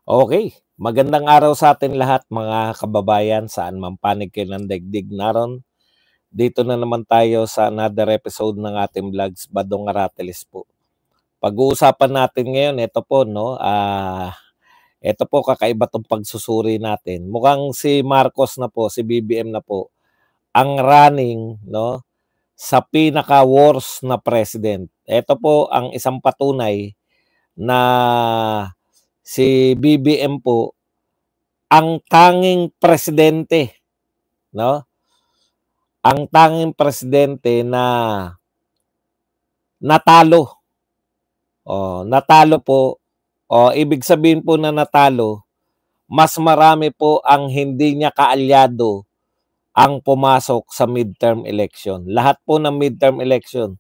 Okay, magandang araw sa atin lahat mga kababayan, saan man panig kayo ng daigdig naron. Dito na naman tayo sa another episode ng ating vlogs, Badong Aratelis po. Pag-uusapan natin ngayon, ito po, no, ito po kakaiba tong pagsusuri natin. Mukhang si Marcos na po, si BBM na po, ang running, no, sa pinaka-worst na president. Ito po ang isang patunay na si BBM po ang tanging presidente, no? Ang tanging presidente na natalo. Natalo po. Ibig sabihin po na natalo, mas marami po ang hindi niya kaalyado ang pumasok sa midterm election. Lahat po ng midterm election.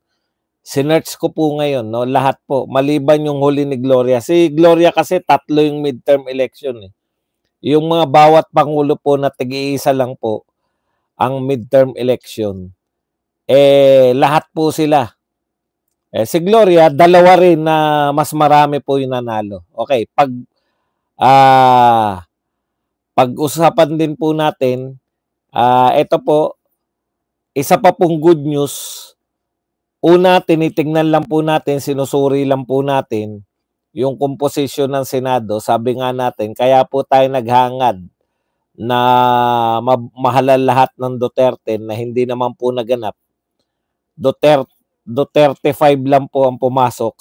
Sinearch ko po ngayon, no? Lahat po, maliban yung huli ni Gloria. Si Gloria kasi tatlo yung midterm election eh. Yung mga bawat pangulo po na tig-iisa lang po ang midterm election, lahat po sila. Si Gloria, dalawa rin na mas marami po yung nanalo. Okay, pag-usapan din po natin, ito po, isa pa pong good news. Una, tinitingnan lang po natin, sinusuri lang po natin yung komposisyon ng Senado. Sabi nga natin, kaya po tayo naghangad na mahalal lahat ng Duterte na hindi naman po naganap. Duterte 5 lang po ang pumasok.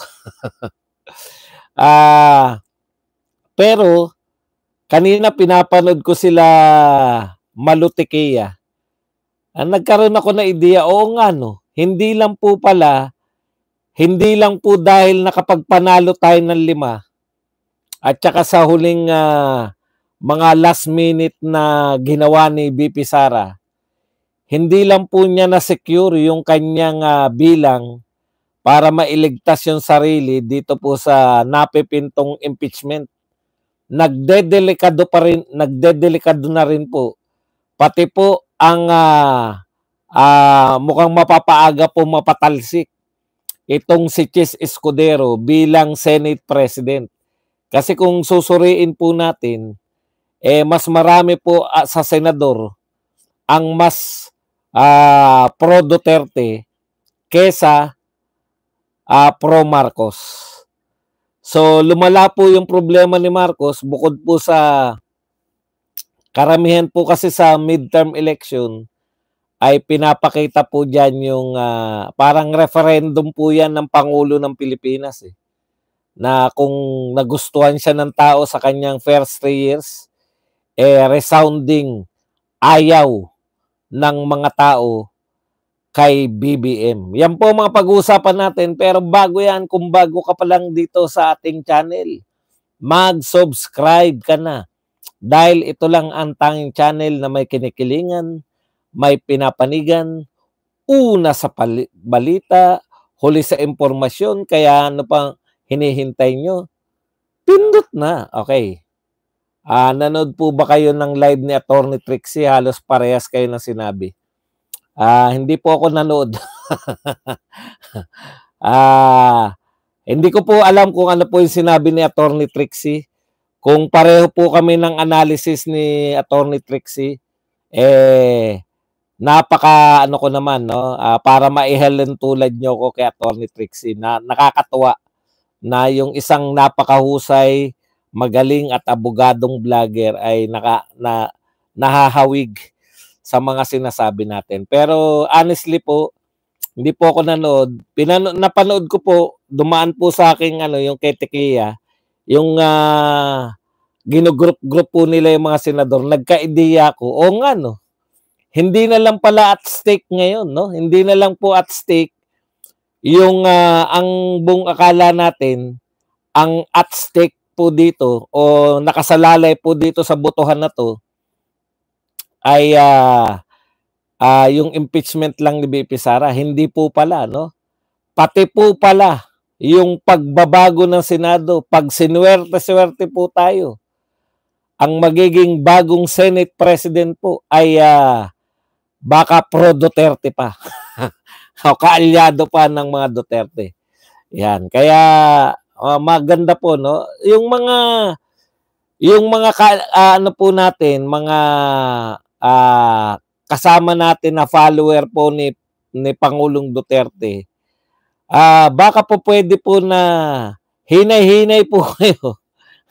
Pero kanina pinapanood ko sila Malutikia. Nagkaroon ako na ideya, oo nga no, hindi lang po dahil nakapagpanalo tayo ng 5 at saka sa huling mga last minute na ginawa ni BP Sara, hindi lang po niya na-secure yung kanyang bilang para mailigtas yung sarili dito po sa napipintong impeachment. Nagdedelikado na rin po. Pati po ang mukhang mapapaaga po mapatalsik itong si Chis Escudero bilang Senate President. Kasi kung susuriin po natin, mas marami po sa senador ang mas pro Duterte kesa pro Marcos. So lumala po yung problema ni Marcos bukod po sa karamihan po kasi sa midterm election ay pinapakita po dyan yung parang referendum po yan ng Pangulo ng Pilipinas eh. Na kung nagustuhan siya ng tao sa kanyang first 3 years, resounding ayaw ng mga tao kay BBM. Yan po mga pag-uusapan natin, pero bago yan, kung bago ka pa lang dito sa ating channel, mag-subscribe ka na. Dahil ito lang ang tanging channel na may kinikilingan, may pinapanigan, una sa balita, huli sa impormasyon, kaya ano pang hinihintay nyo? Pindot na. Okay. Nanood po ba kayo ng live ni Attorney Trixie? Halos parehas kayo ng sinabi. Hindi po ako nanood. Hindi ko po alam kung ano po yung sinabi ni Attorney Trixie. Kung pareho po kami ng analysis ni Attorney Trixie, napaka ano ko naman, no? Para maihalin tulad nyo ko kay Attorney Trixie na nakakatuwa na yung isang napakahusay, magaling at abogadong vlogger ay nahahawig sa mga sinasabi natin. Pero honestly po, hindi po ako nanood. Napanood ko po, dumaan po sa akin yung kay Tequia, yung ginugroup po nila yung mga senador. Nagka-ideya ko, o nga no, hindi na lang pala at stake ngayon, no? Hindi na lang po at stake yung ang buong akala natin, ang at stake po dito o nakasalalay po dito sa botohan na to ay yung impeachment lang ni BP Sara. Hindi po pala, no? Pati po pala yung pagbabago ng Senado, pag sinuwerte-swerte po tayo, ang magiging bagong Senate President po ay baka pro Duterte pa. O kaalyado pa ng mga Duterte. Yan. Kaya maganda po, no? Yung mga Yung mga ano po natin, mga kasama natin na follower po ni Pangulong Duterte, baka po pwede po na hinay-hinay po kayo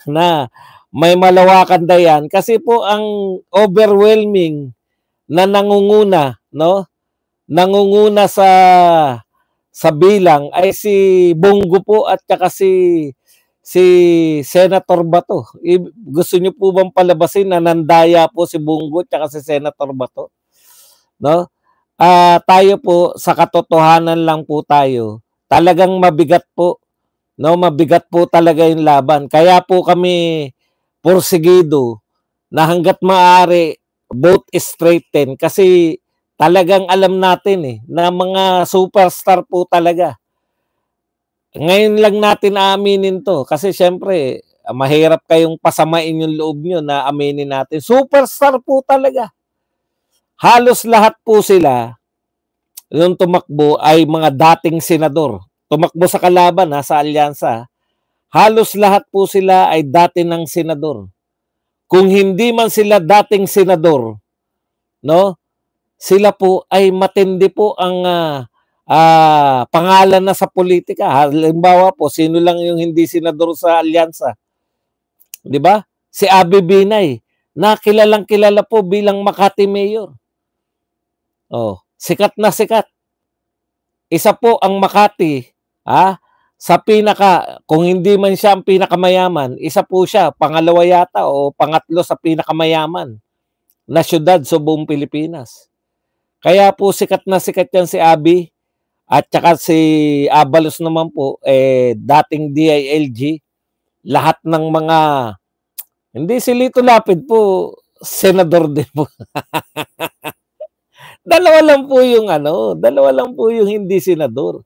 na may malawakan dayan kasi po ang overwhelming na nangunguna, no? Nangunguna sa bilang ay si Bongo po at saka si Senator Bato. Gusto niyo po bang palabasin na nandaya po si Bongo at saka si Senator Bato? No? Tayo po sa katotohanan lang po tayo. Talagang mabigat po, no? Mabigat po talaga yung laban. Kaya po kami porsigido na hangga't maaari both straighten kasi talagang alam natin na mga superstar po talaga. Ngayon lang natin aaminin to kasi syempre mahirap kayong pasamain yung loob nyo na aminin natin. Superstar po talaga. Halos lahat po sila nung tumakbo ay mga dating senador. Tumakbo sa kalaban sa alyansa. Halos lahat po sila ay dati ng senador. Kung hindi man sila dating senador, no? Sila po ay matindi po ang pangalan na sa politika. Halimbawa po, sino lang yung hindi senador sa alyansa? 'Di ba? Si Abby Binay, na kilalang kilala po bilang Makati Mayor. Oh, sikat na sikat. Isa po ang Makati, sa kung hindi man siya ang pinakamayaman, isa po siya, pangalawa yata o pangatlo sa pinakamayaman na syudad sa buong Pilipinas. Kaya po sikat na sikat yan si Abby at saka si Abalos naman po, dating DILG, lahat ng mga, hindi si Lito Lapid po, senador din po. Dalawa lang po yung hindi senador.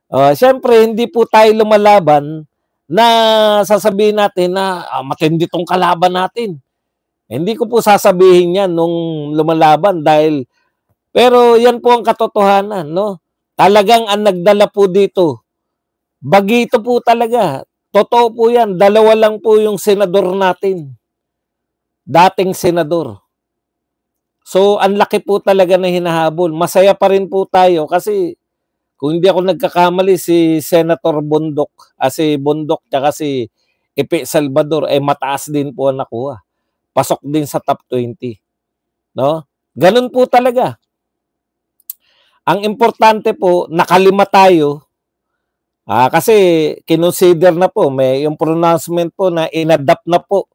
Siyempre, hindi po tayo lumalaban na sasabihin natin na matindi tong kalaban natin. Hindi ko po sasabihin yan nung lumalaban pero yan po ang katotohanan, no? Talagang ang nagdala po dito, bagito po talaga. Totoo po yan, dalawa lang po yung senador natin. Dating senador. So, ang laki po talaga na hinahabol. Masaya pa rin po tayo kasi kung hindi ako nagkakamali, si Senator Bondok, si Bondok tsaka si Epe Salvador, mataas din po ang nakuha. Pasok din sa top 20. No? Ganun po talaga. Ang importante po, nakalima tayo. Kasi kinonsider na po, may yung pronouncement po na inadapt na po.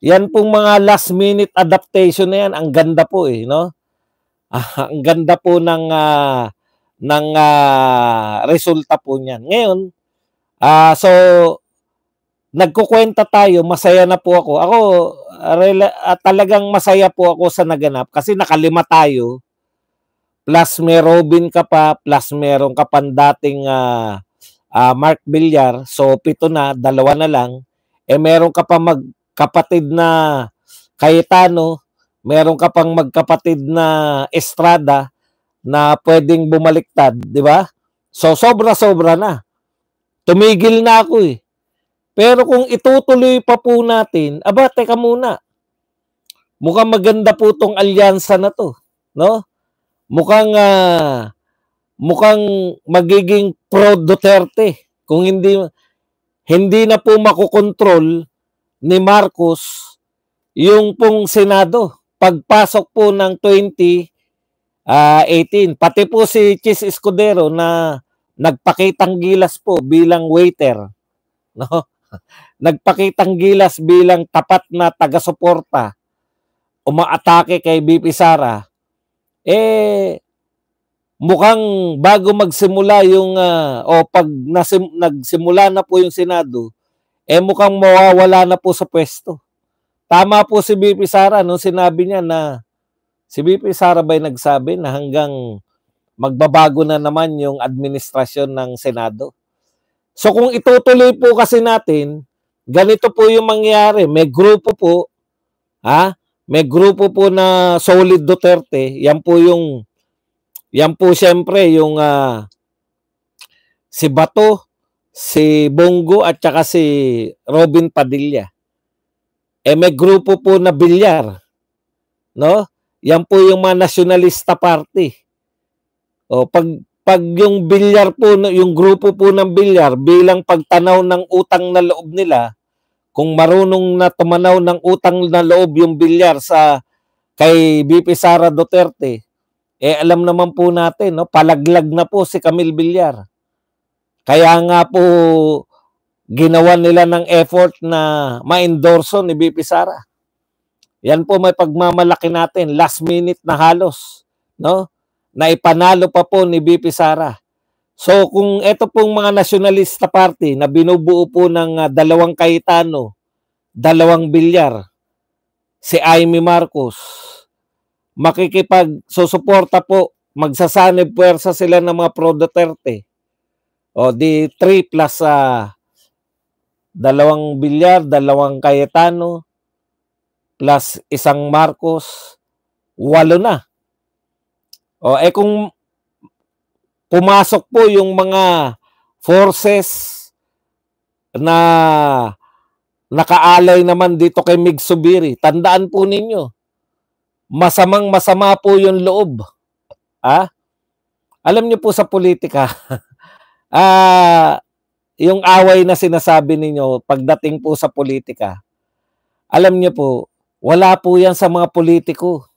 Yan pong mga last minute adaptation na yan, ang ganda po no? Ang ganda po ng resulta po niyan. Ngayon, so nagkukwenta tayo, masaya na po ako. Ako, talagang masaya po ako sa naganap kasi nakalima tayo. Plus may Robin ka pa, plus meron ka pang dating Mark Villar. So 7 na, 2 na lang. Meron ka pa magkapatid na Cayetano, meron ka pang magkapatid na Estrada na pwedeng bumaliktad, di ba? So sobra-sobra na. Tumigil na ako Pero kung itutuloy pa po natin, teka muna. Mukhang maganda po tong alyansa na to, no? Mukhang magiging pro Duterte kung hindi na po makokontrol ni Marcos yung pong Senado. Pagpasok po ng 2018, pati po si Chis Escudero na nagpakitang gilas po bilang waiter, no? Nagpakitang gilas bilang tapat na taga-suporta, umaatake kay BP Sara, mukhang bago magsimula yung, pag nagsimula na po yung Senado, mukhang mawawala na po sa pwesto. Tama po si BP Sara nung sinabi niya na, si BP Sara ba'y nagsabi na hanggang magbabago na naman yung administrasyon ng Senado. So kung itutuloy po kasi natin, ganito po yung mangyari. May grupo po, may grupo po na Solid Duterte. Yan po siyempre yung si Bato, si Bongo at saka si Robin Padilla. may grupo po na bilyar, no? Yan po yung mga nationalista party. O pag yung bilyar po, yung grupo po ng bilyar bilang pagtanaw ng utang na loob nila, kung marunong na tumanaw ng utang na loob yung bilyar sa kay BP Sara Duterte, alam naman po natin, no, palaglag na po si Camille Villar. Kaya nga po ginawa nila ng effort na ma-endorso ni BP Sara. Yan po may pagmamalaki natin, last minute na halos, no? Na ipanalo pa po ni BP Sara. So kung ito pong mga nationalista party na binubuo po ng dalawang Cayetano, dalawang Villar, si Amy Marcos, makikipag-susuporta po, magsasanib puwersa sila ng mga pro-Duterte. O di 3 plus dalawang Villar, dalawang Cayetano, plus isang Marcos, 8 na. O kung pumasok po yung mga forces na nakaalay naman dito kay Mig Zubiri, tandaan po ninyo, masamang-masama po yung loob. Alam niyo po sa politika, yung away na sinasabi ninyo pagdating po sa politika, alam niyo po, wala po yan sa mga politiko.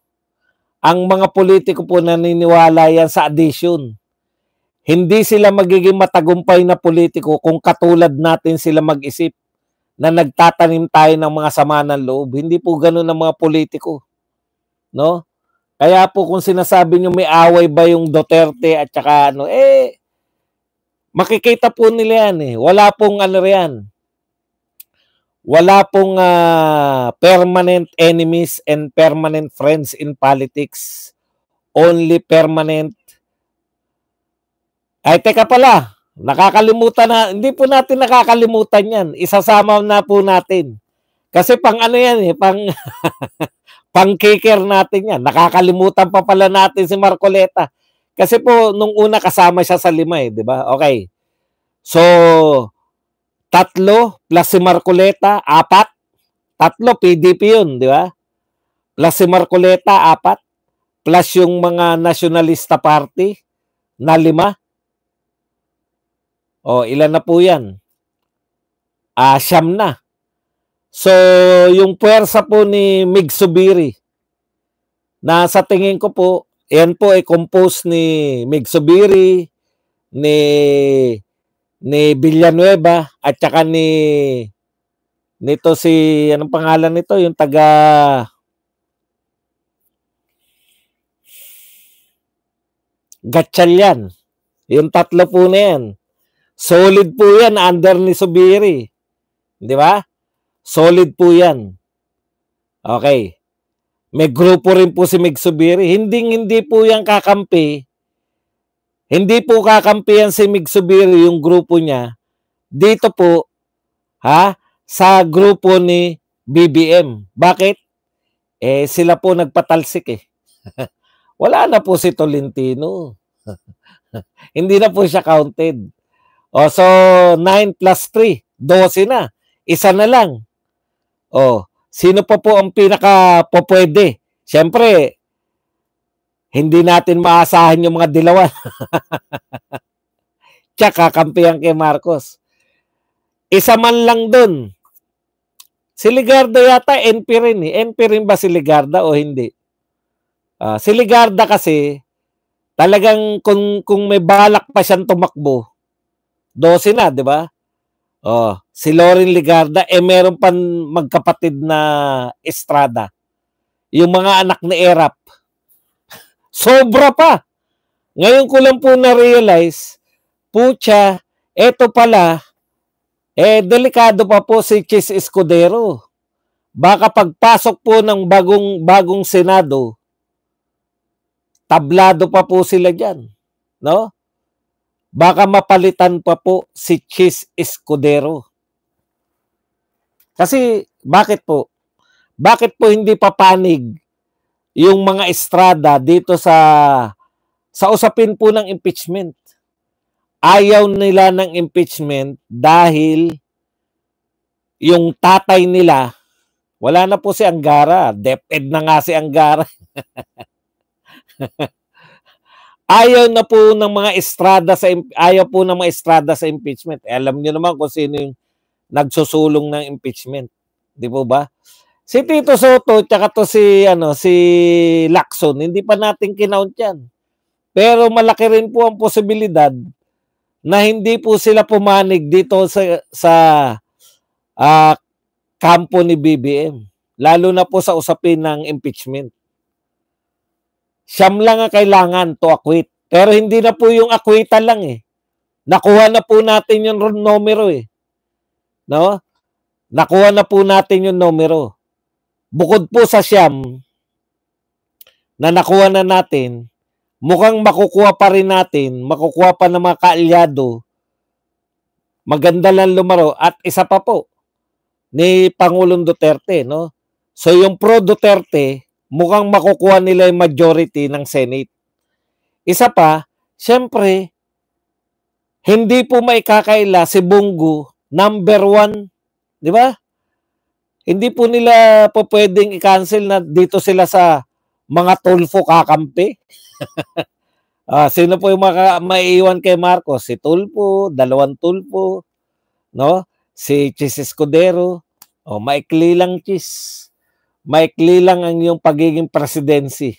Ang mga politiko po naniniwala yan sa addition. Hindi sila magiging matagumpay na politiko kung katulad natin sila mag-isip na nagtatanim tayo ng mga sama ng loob. Hindi po ganun ang mga politiko. No? Kaya po kung sinasabi nyo may away ba yung Duterte at saka makikita po nila yan . Wala pong yan. Wala pong permanent enemies and permanent friends in politics. Only permanent. Teka pala, nakakalimutan na, hindi po natin nakakalimutan yan. Isasama na po natin. Kasi pang yan pang kicker natin yan. Nakakalimutan pa pala natin si Marcoleta. Kasi po, nung una kasama siya sa 5 di ba? Okay. So, 3 plus si Marcoleta, 4. 3, PDP yun, di ba? Plus si Marcoleta, 4. Plus yung mga nationalista party na 5. Ilan na po yan? 9 na. So, yung puwersa po ni Mig Zubiri, na sa tingin ko po, yan po ay compose ni Mig Zubiri, ni Villanueva, at saka nito si, anong pangalan nito? Yung taga Gatchalian. Yung 3 po na yan. Solid po yan under ni Zubiri. Di ba? Solid po yan. Okay. May grupo rin po si Mig Zubiri. Hindi po yan kakampi. Hindi po kakampi yan si Mig Zubiri, yung grupo niya. Dito po, sa grupo ni BBM. Bakit? Sila po nagpatalsik . Wala na po si Tolentino. Hindi na po siya counted. So 9 plus 3, 12 na. Isa na lang. Sino pa po ang pinaka-popwede? Siyempre, hindi natin maasahan yung mga Dilawan. Tsaka kampihan kay Marcos. Isa man lang dun. Si Ligarda yata, NP rin . NP rin ba si Ligarda o hindi? Si Ligarda kasi, talagang kung may balak pa siyang tumakbo, 12 na, di ba? Si Loren Ligarda, meron pa magkapatid na Estrada. Yung mga anak ni Erap. Sobra pa. Ngayon ko lang po na-realize, pucha, eto pala, delikado pa po si Chis Escudero. Baka pagpasok po ng bagong Senado, tablado pa po sila dyan. No? Baka mapalitan pa po si Chis Escudero. Kasi, bakit po? Bakit po hindi papanig yung mga Estrada dito sa usapin po ng impeachment? Ayaw nila ng impeachment dahil yung tatay nila Wala na po si Angara. DepEd na nga si Angara. Ayaw po ng mga estrada sa impeachment. Alam niyo naman kung sino yung nagsusulong ng impeachment. Di po ba? Si Tito Soto tsaka to si Lacson, hindi pa natin kinount yan. Pero malaki rin po ang posibilidad na hindi po sila pumanig dito sa kampo ni BBM. Lalo na po sa usapin ng impeachment. Siyam lang ang kailangan to acquit. Pero hindi na po yung acquitan lang eh. Nakuha na po natin yung numero eh. No? Nakuha na po natin yung numero. Bukod po sa siyam na nakuha na natin, mukhang makukuha pa rin natin, makukuha pa ng mga kaalyado, maganda lang lumaro, at isa pa po, ni Pangulong Duterte, no? So yung pro-Duterte, mukhang makukuha nila yung majority ng Senate. Isa pa, syempre, hindi po maikakaila si Bongo, number 1, di ba? Hindi po nila po pwedeng i-cancel na dito sila sa mga Tulfo kakampi. Sino po yung maiiwan kay Marcos? Si Tulfo, 2 Tulfo, no? Si Chis Escudero. Maikli lang, Chis. Maikli lang ang yung pagiging presidency.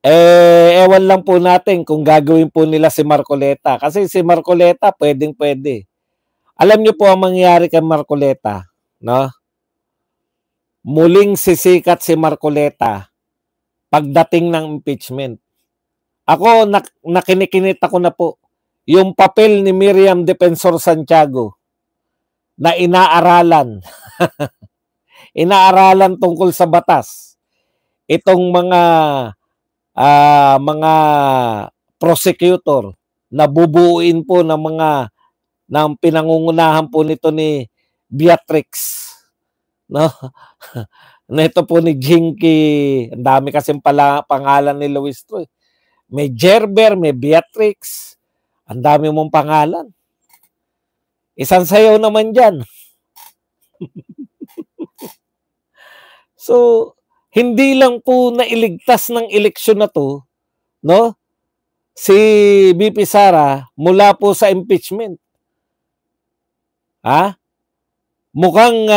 Ewan lang po natin kung gagawin po nila si Marcoleta. Kasi si Marcoleta, pwedeng-pwede. Alam niyo po ang mangyayari kay Marcoleta, no? Muling sisikat si Marcoleta pagdating ng impeachment. Ako, nakinikinit ako na po yung papel ni Miriam Defensor Santiago na inaaralan. Inaaralan tungkol sa batas. Itong mga prosecutor na bubuuin po ng pinangungunahan po nito ni Beatrix, no? Nito po ni Jinky, ang dami kasing pangalan ni Luis to. May Gerber, may Beatrix, ang dami mong pangalan. Isang sayaw naman dyan. So, hindi lang po nailigtas ng eleksyon na to, no? Si BP Sara mula po sa impeachment. Mukhang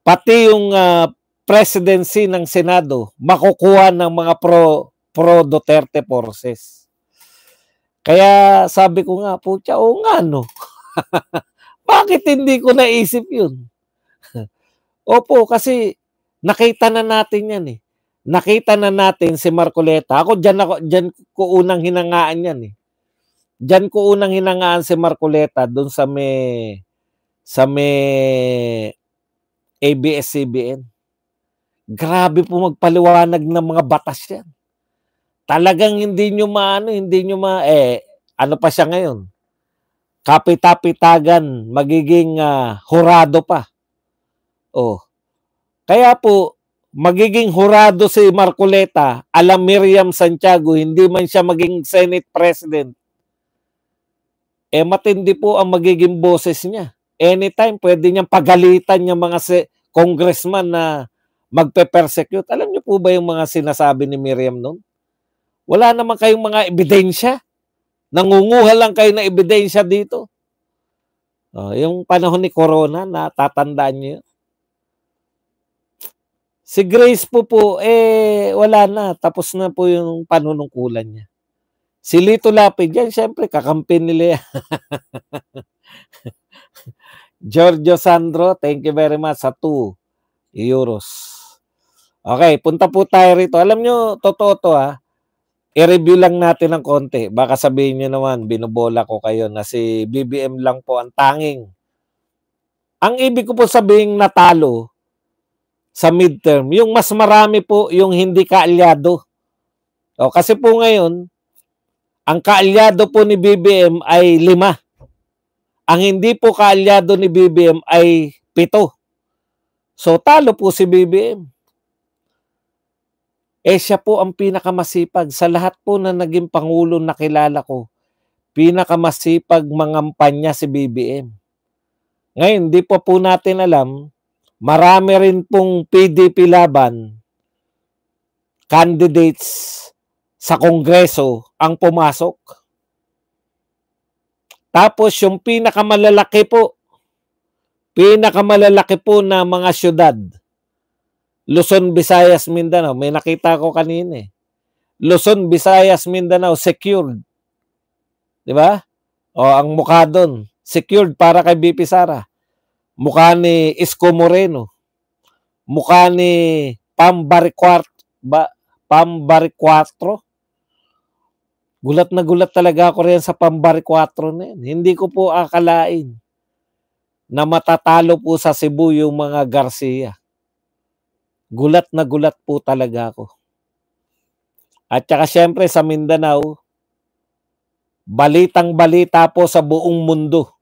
pati yung presidency ng Senado makukuha ng mga pro-Duterte forces. Kaya sabi ko nga, putya, nga no. Bakit hindi ko naisip yun? Opo, kasi nakita na natin yan eh. Nakita na natin si Marcoleta. Diyan ko unang hinangaan yan eh. Diyan ko unang hinangaan si Marcoleta doon sa may ABS-CBN. Grabe po magpaliwanag ng mga batas yan. Talagang hindi nyo ano pa siya ngayon? Kapitapitagan, magiging hurado pa. Kaya po, magiging hurado si Marcoleta, alam Miriam Santiago, hindi man siya maging Senate President. Matindi po ang magiging boses niya. Anytime, pwede niyang pagalitan yung mga congressman na magpe-persecute. Alam niyo po ba yung mga sinasabi ni Miriam noon? Wala naman kayong mga ebidensya. Nangunguha lang kayo ng ebidensya dito. Yung panahon ni Corona, natatandaan niyo. Si Grace po, wala na. Tapos na po yung panunungkulan niya. Si Lito Lapid, yan, syempre, kakampin nila yan. Giorgio Sandro, thank you very much sa 2 euros. Okay, punta po tayo rito. Alam nyo, totoo to i-review lang natin ng konti. Baka sabihin nyo naman, binubola ko kayo na si BBM lang po ang tanging. Ang ibig ko po sabihin natalo sa midterm, yung mas marami po yung hindi kaalyado. Kasi po ngayon, ang kaalyado po ni BBM ay 5. Ang hindi po kaalyado ni BBM ay 7. So, talo po si BBM. Siya po ang pinakamasipag. Sa lahat po na naging pangulo na kilala ko, pinakamasipag mangampanya si BBM. Ngayon, di pa po natin alam, marami rin pong PDP laban candidates sa Kongreso ang pumasok. Tapos yung pinakamalalaki po na mga syudad, Luzon, Visayas, Mindanao, may nakita ko kanina eh. Luzon, Visayas, Mindanao, secured. Di ba? O, ang mukha doon, secured para kay BP Sara. Mukha ni Isko Moreno. Mukha ni Pambariquatro. Gulat na gulat talaga ako rin sa Pambariquatro na yan. Hindi ko po akalain na matatalo po sa Cebu yung mga Garcia. Gulat na gulat po talaga ako. At saka syempre sa Mindanao, balitang-balita po sa buong mundo.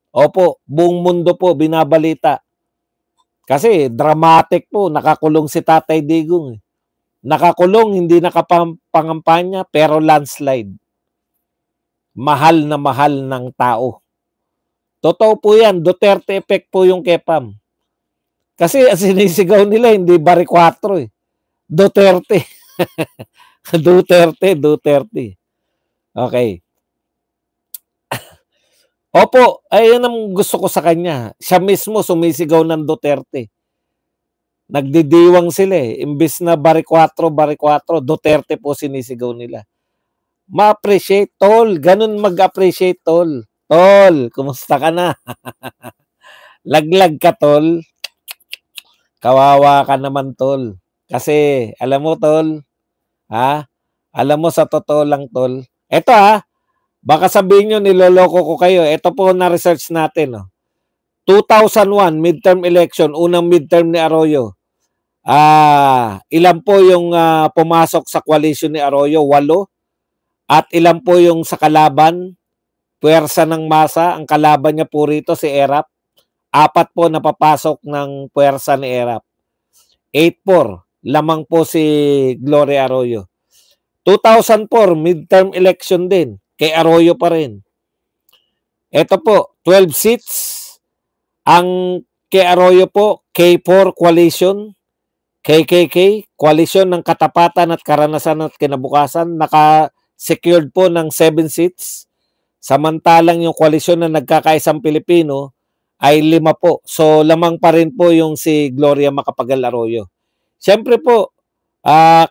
Opo, buong mundo po binabalita. Kasi dramatic po, nakakulong si Tatay Digong. Nakakulong, hindi nakapangampanya, pero landslide. Mahal na mahal ng tao. Totoo po yan, Duterte effect po yung Kepam. Kasi sinisigaw nila, hindi Bariquatro eh. Duterte. Duterte. Okay. Opo, ayun ang gusto ko sa kanya. Siya mismo sumisigaw ng Duterte. Nagdidiwang sila eh. Imbis na Bariquatro, Duterte po sinisigaw nila. Ma-appreciate, tol. Ganun mag-appreciate, tol. Tol, kumusta ka na? Laglag ka, tol. Kawawa ka naman, tol. Kasi, alam mo, tol, alam mo sa totoo lang, tol. Eto baka sabihin nyo, niloloko ko kayo. Ito po na-research natin. 2001, midterm election, unang midterm ni Arroyo. Ilan po yung pumasok sa coalition ni Arroyo? 8. At ilan po yung sa kalaban? Puwersa ng masa. Ang kalaban niya po rito si Erap. 4 po napapasok ng puwersa ni Erap. 8-4. Lamang po si Gloria Arroyo. 2004, midterm election din. Kay Arroyo pa rin. Ito po, 12 seats. Ang kay Arroyo po, K4 coalition. KKK, Koalisyon ng Katapatan at Karanasan at Kinabukasan, naka-secured po ng 7 seats. Samantalang yung koalisyon na nagkakaisang Pilipino ay 5 po. So, lamang pa rin po yung si Gloria Macapagal Arroyo. Siyempre po,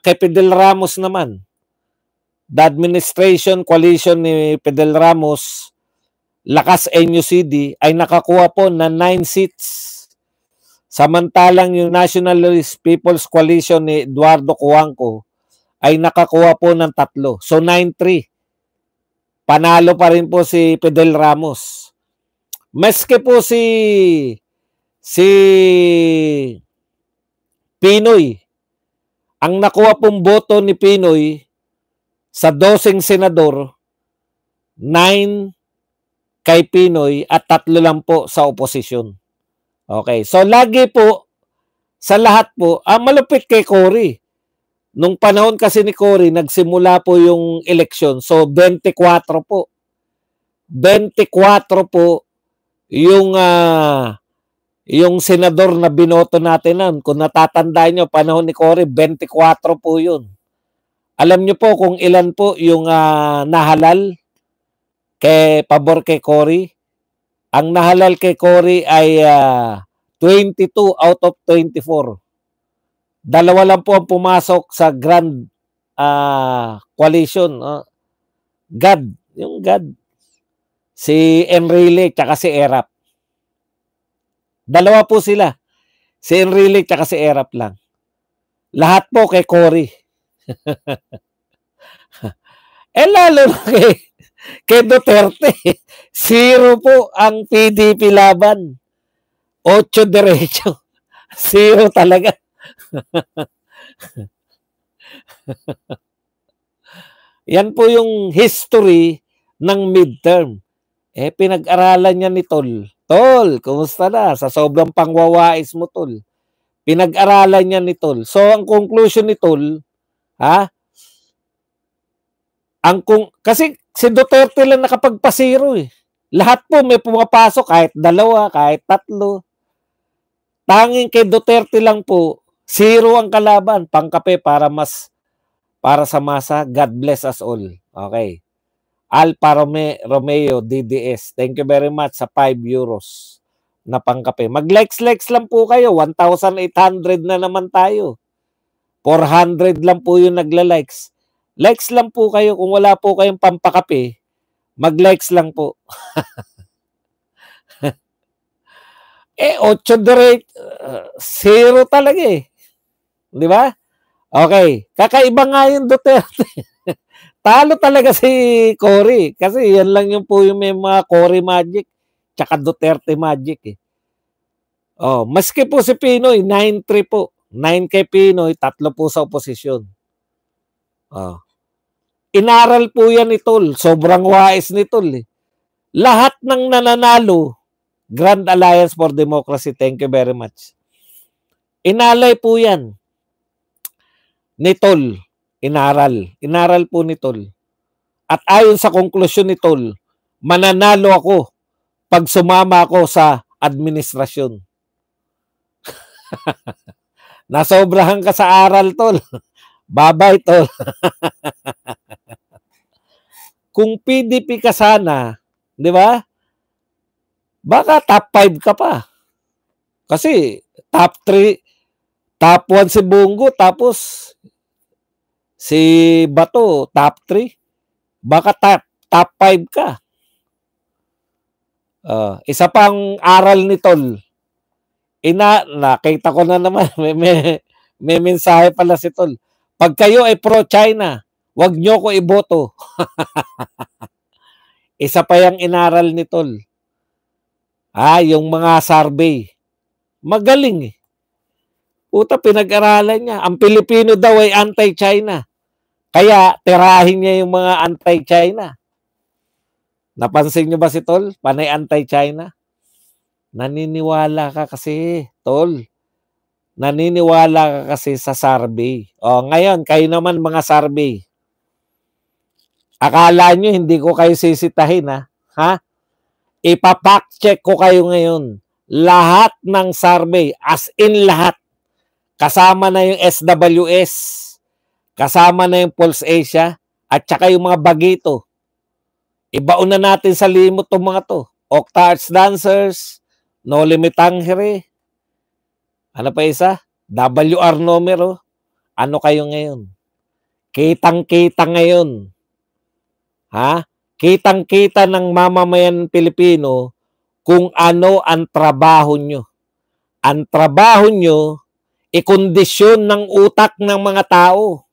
kay Fidel Ramos naman, the administration coalition ni Fidel Ramos, Lakas NUCD, ay nakakuha po ng 9 seats. Samantalang yung Nationalist People's Coalition ni Eduardo Cuangco ay nakakuha po ng 3. So 9-3. Panalo pa rin po si Fidel Ramos. Maski po si Pinoy, ang nakuha pong boto ni Pinoy sa 12 senador, 9 kay Pinoy at 3 lang po sa oposisyon. Okay, so lagi po, sa lahat po, malupit kay Cory. Nung panahon kasi ni Cory, nagsimula po yung eleksyon. So 24 po. 24 po yung senador na binoto natin nun. Kung natatandaan nyo, panahon ni Cory, 24 po yun. Alam nyo po kung ilan po yung nahalal pabor kay Cory? Ang nahalal kay Cory ay 22 out of 24. 2 lang po ang pumasok sa Grand Coalition. God. Yung God. Si Enrile tsaka si Erap. 2 po sila. Si Enrile tsaka si Erap lang. Lahat po kay Cory. Lalo na kay Duterte. 0 po ang PDP laban. 8 diretso. 0 talaga. Yan po yung history ng midterm. Pinag-aralan niya ni Tol. Tol, kumusta na? Sa sobrang pangwawais mo, Tol. Pinag-aralan niya ni Tol. So, ang conclusion ni Tol, kasi si Duterte lang nakapagpasiro eh. Lahat po may pumapasok, kahit 2, kahit 3. Tanging kay Duterte lang po, 0 ang kalaban, pangkape para sa masa. God bless us all. Okay. Alfa Romeo DDS. Thank you very much sa 5 euros na pangkape. Mag-likes lang po kayo. 1,800 na naman tayo. 400 lang po yung nagla-likes. Likes lang po kayo. Kung wala po kayong pampakape, mag-likes lang po. 8 direct, 0 talaga eh. Di ba? Okay. Kakaiba nga yung Duterte. Talo talaga si Cory. Kasi yan lang yung po yung may mga Cory magic. Tsaka Duterte magic eh. Oh, maski po si Pinoy, 9-3 po. 9 kay Pinoy, 3 po sa oposisyon. Oh. Inaral po yan ni Tol. Sobrang wais ni Tol eh. Lahat ng nananalo, Grand Alliance for Democracy, thank you very much. Inalay po yan ni Tol. Inaral po ni Tol. At ayon sa konklusyon ni Tol, mananalo ako pag sumama ako sa administrasyon. Nasobrahan ka sa aral, Tol. Bye-bye, Tol. Kung PDP ka sana, di ba? Baka top 5 ka pa. Kasi top 3, top 1 si Bongo, tapos si Bato, top 3. Baka top 5 ka. Isa pang aral ni Tol. Nakita ko na naman, may mensahe pala si Tol. Pag kayo ay pro-China, wag nyo ko iboto. Isa pa yung inaral ni Tol. Yung mga survey. Magaling eh. Puta, pinag-aralan niya. Ang Pilipino daw ay anti-China. Kaya, tirahin niya yung mga anti-China. Napansin niyo ba si Tol? Panay anti-China? Naniniwala ka kasi, Tol. Naniniwala ka kasi sa survey. Ngayon, kayo naman mga survey. Akala nyo hindi ko kayo sisitahin, ha? Ipa-fact check ko kayo ngayon. Lahat ng survey, as in lahat. Kasama na yung SWS, kasama na yung Pulse Asia, at saka yung mga bagito. Ibaon na natin sa limot itong mga to. Octa Arts Dancers, No Limit Tangere. Ano pa isa? WR numero. Ano kayo ngayon? Kitang-kita ngayon. Ha? Kitang-kita ng mamamayan Pilipino kung ano ang trabaho nyo. Ang trabaho nyo, ikondisyon ng utak ng mga tao.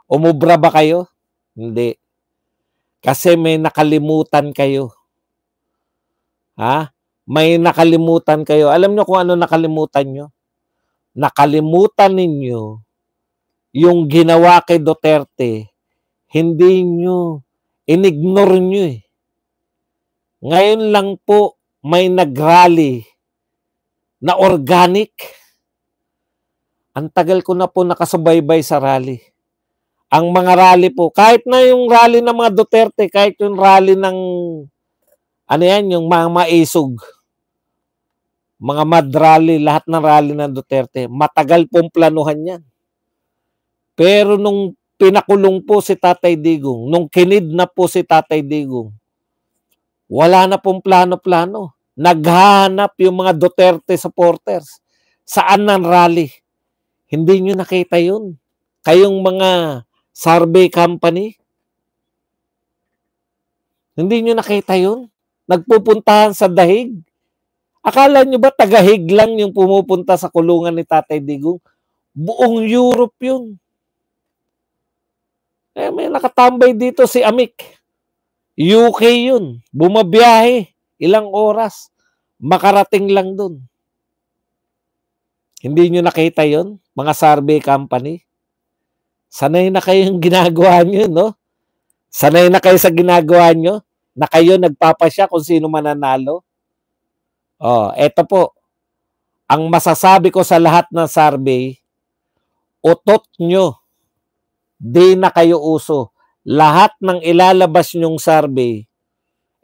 Umubra ba kayo? Hindi. Kasi may nakalimutan kayo. Ha? May nakalimutan kayo. Alam nyo kung ano nakalimutan nyo? Nakalimutan ninyo yung ginawa kay Duterte. Hindi nyo. Inignore nyo eh. Ngayon lang po may nagrally na organic. Ang tagal ko na po nakasubaybay sa rally. Ang mga rally po, kahit na yung rally ng mga Duterte, kahit yung rally ng, yung mga maisog, mga mad rally, lahat ng rally ng Duterte, matagal pong planuhan yan. Pero nung pinakulong po si Tatay Digong, nung kinidnap po si Tatay Digong, wala na pong plano-plano. Naghahanap yung mga Duterte supporters. Saan ng rally? Hindi nyo nakita yun. Kayong mga survey company, hindi nyo nakita yun. Nagpupuntahan sa dahig. Akala nyo ba tagahig lang yung pumupunta sa kulungan ni Tatay Digong? Buong Europe yun. May nakatambay dito si Amik. UK yun. Bumabiyahe. Ilang oras. Makarating lang dun. Hindi nyo nakita yun? Mga survey company? Sanay na kayong ginagawa nyo, no? Sanay na kayo sa ginagawa nyo? Na kayo nagpapasya kung sino mananalo? Eto po. Ang masasabi ko sa lahat ng survey, utot nyo. Di na kayo uso. Lahat ng ilalabas nyong survey,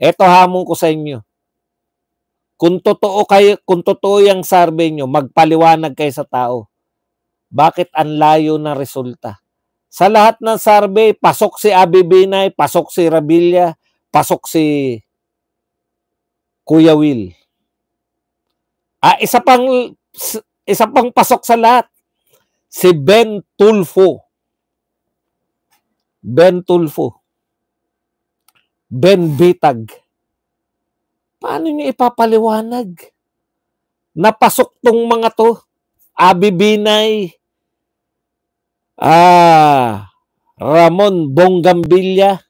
Eto hamon ko sa inyo. Kung totoo yung survey nyo, magpaliwanag kayo sa tao. Bakit ang layo na resulta? Sa lahat ng survey, pasok si Abby Binay, pasok si Revilla, pasok si Kuya Will. Isa pang pasok sa lahat, si Ben Tulfo. Ben Bitag. Paano niyo ipapaliwanag? Napasok tong mga to. Abby Binay, Ramon Bongambilla,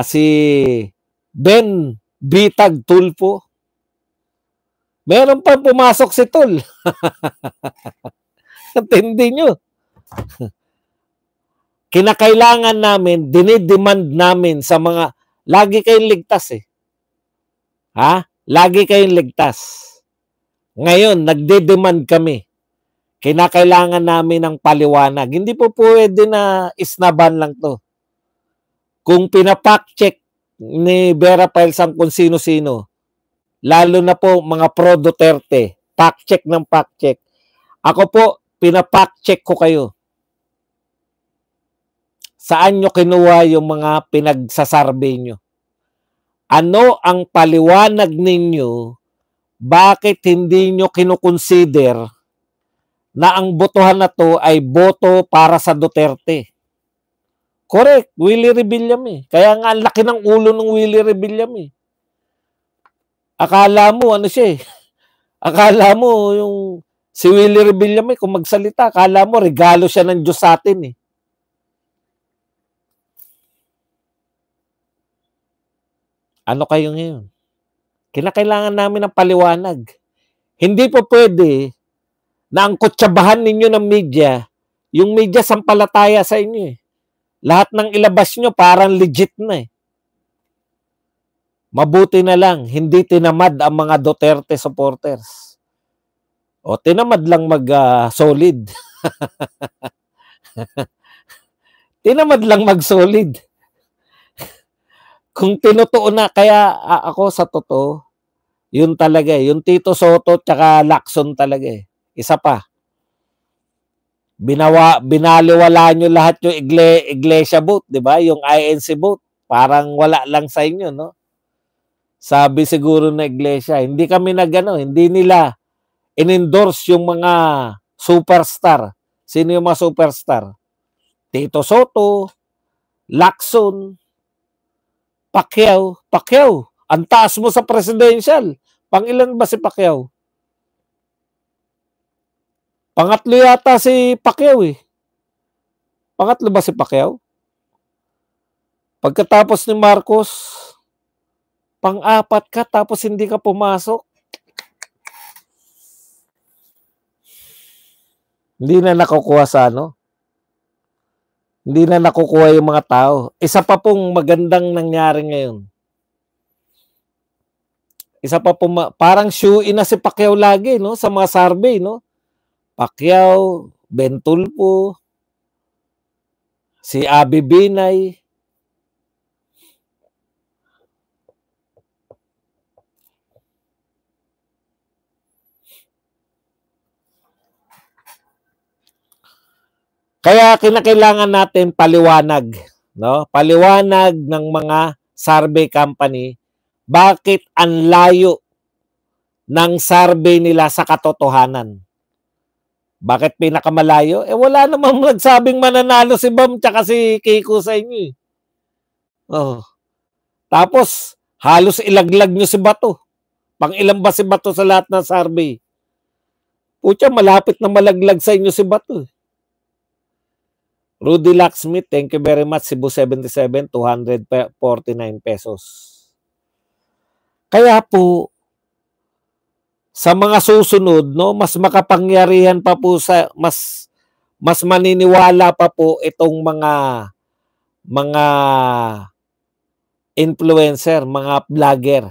si Ben Bitag Tulfo. Meron pa pumasok si Tul. Tindi nyo. Kinakailangan namin, dinidemand namin sa mga, lagi kayong ligtas eh. Lagi kayong ligtas. Ngayon, nagde-demand kami. Kinakailangan namin ng paliwanag. Hindi po pwede na isnaban lang to. Kung pinapack-check ni Vera Pailsang kung sino-sino, lalo na po mga pro-Duterte, pack-check ng pack-check. Ako po, pinapack-check ko kayo. Saan nyo kinuha yung mga pinagsasarvey nyo? Ano ang paliwanag ninyo? Bakit hindi nyo kinukonsider na ang botohan na to ay boto para sa Duterte? Correct, Willie Rebillame eh. Kaya nga ang laki ng ulo ng Willie Rebillame eh. Akala mo ano siya eh. Akala mo yung si Willie Rebillame kung magsalita, akala mo regalo siya ng Diyos sa atin eh. Ano kayo ngayon? Kinakailangan namin ng paliwanag. Hindi po pwede na ang kutsabahan ninyo ng media, yung media sampalataya sa inyo eh. Lahat ng ilabas nyo parang legit na eh. Mabuti na lang, hindi tinamad ang mga Duterte supporters. O tinamad lang mag-solid. Tinamad lang mag-solid. Kung tinutuon na, kaya ako sa totoo, yun talaga eh. Yung Tito Soto tsaka Lacson talaga eh. Isa pa. Binaliwala nyo lahat yung iglesia vote, di ba? Yung INC vote. Parang wala lang sa inyo, no? Sabi siguro na iglesia, hindi kami hindi nila in-endorse yung mga superstar. Sino yung mga superstar? Tito Soto, Lacson, Pacquiao. Ang taas mo sa presidential. Pangilan ba si Pacquiao? Pangatlo yata si Pacquiao eh. Pangatlo ba si Pacquiao? Pagkatapos ni Marcos, pang-apat ka tapos hindi ka pumasok. Hindi na nakukuha sa ano. Hindi na nakukuha yung mga tao. Isa pa pong magandang nangyari ngayon. Isa pa pong, parang shoe-in na si Pacquiao lagi, no? Sa mga survey, no? Pacquiao, Ben Tulfo, si Abby Binay. Kaya kinakailangan natin paliwanag, no? Paliwanag ng mga survey company bakit ang layo ng survey nila sa katotohanan. Bakit pinakamalayo? Wala namang nagsabing mananalo si Bam tsaka si Kiko sa inyo. Oh. Tapos, halos ilaglag nyo si Bato. Pang-ilan ba si Bato sa lahat ng survey? Pucha, malapit na malaglag sa inyo si Bato. Rudy Locksmith, thank you very much. Cebu 77, 249 pesos. Kaya po, sa mga susunod, no, mas makapangyarihan pa po sa mas maniniwala pa po itong mga influencer, mga vlogger.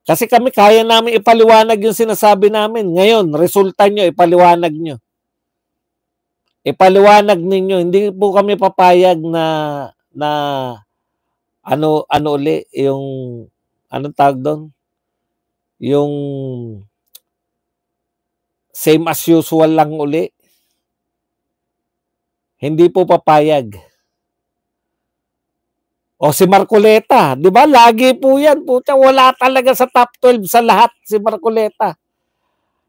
Kasi kami kaya namin ipaliwanag yung sinasabi namin. Ngayon, resulta nyo, ipaliwanag nyo. Ipaliwanag ninyo. Hindi po kami papayag na ano uli, yung, anong tawag doon? Yung same as usual lang uli. Hindi po papayag. O si Marcoleta, 'di ba? Lagi po 'yan, puta, wala talaga sa top 12 sa lahat si Marcoleta.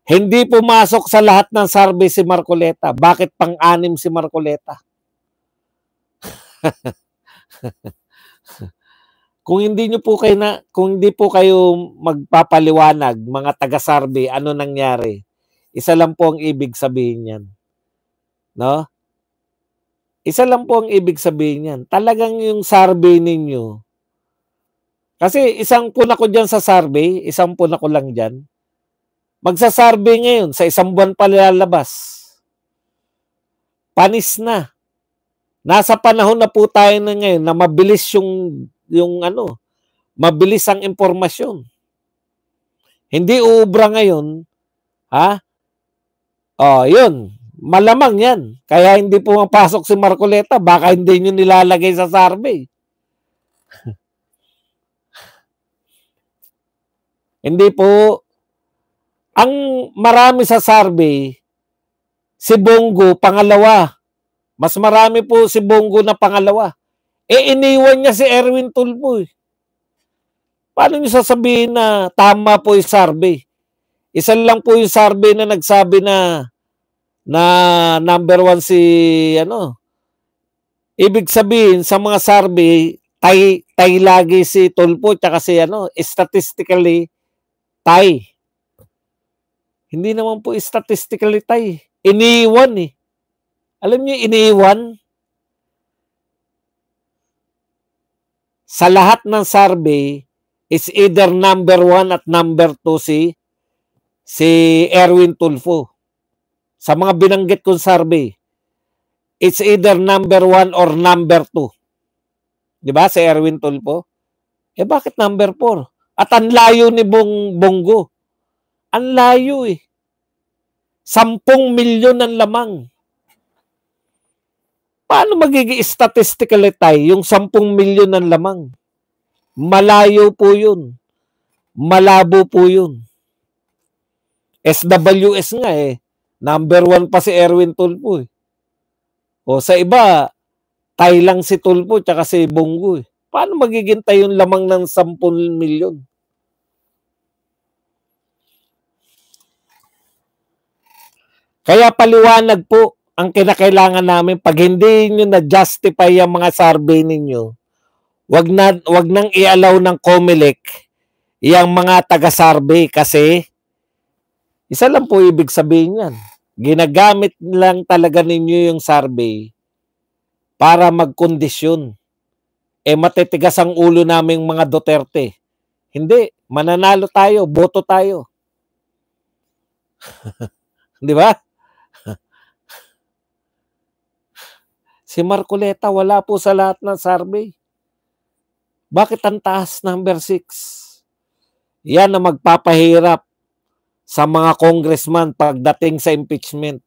Hindi pumasok sa lahat ng survey si Marcoleta. Bakit pang-anim si Marcoleta? Kung hindi po kayo magpapaliwanag, mga taga-survey, ano nangyari? Isa lang po ang ibig sabihin niyan, no? Isa lang po ang ibig sabihin niyan. Talagang yung survey ninyo. Kasi isang pun ako diyan sa survey, isang pun ako lang diyan. Magsa-survey ngayon, sa isang buwan pa lalabas. Panis na. Nasa panahon na po tayo na ngayon na mabilis yung mabilis ang impormasyon. Hindi uubra ngayon, ha? Oh, yun. Malamang yan. Kaya hindi pumapasok si Marcoleta, baka hindi nyo nilalagay sa survey. Hindi po. Ang marami sa survey, si Bongo, pangalawa. Mas marami po si Bongo na pangalawa. Iniwan niya si Erwin Tulfo. Paano niyo sasabihin na tama po yung survey? Isa lang po yung survey na nagsabi na number 1 si Ibig sabihin sa mga survey, tay lagi si Tulfo tsaka si statistically tay. Hindi naman po statistically tay. Iniwan eh. Alam niyo iniwan? Sa lahat ng survey, is either number 1 at number 2 si Erwin Tulfo. Sa mga binanggit kong survey, it's either number 1 or number 2. Di ba si Erwin Tulfo? Bakit number 4? At ang layo ni Bongo. Ang layo eh. 10 milyon ang lamang. Paano magiging statistically tayo yung 10 milyon ang lamang? Malayo po yun. Malabo po yun. SWS nga eh. Number 1 pa si Erwin Tulfo eh. O sa iba, tay lang si Tulfo tsaka si Bongo eh. Paano magiging tayo yung lamang ng 10 milyon? Kaya paliwanag po ang kinakailangan namin. Pag hindi nyo na-justify ang mga survey ninyo, wag nang i-allow ng COMELEC yung mga taga-survey kasi isa lang po ibig sabihin yan. Ginagamit lang talaga ninyo yung survey para magkondisyon. Matitigas ang ulo naming mga Duterte. Hindi. Mananalo tayo. Boto tayo. Di ba? Si Marcoleta wala po sa lahat ng survey. Bakit ang taas number 6? Yan ang magpapahirap sa mga congressman pagdating sa impeachment.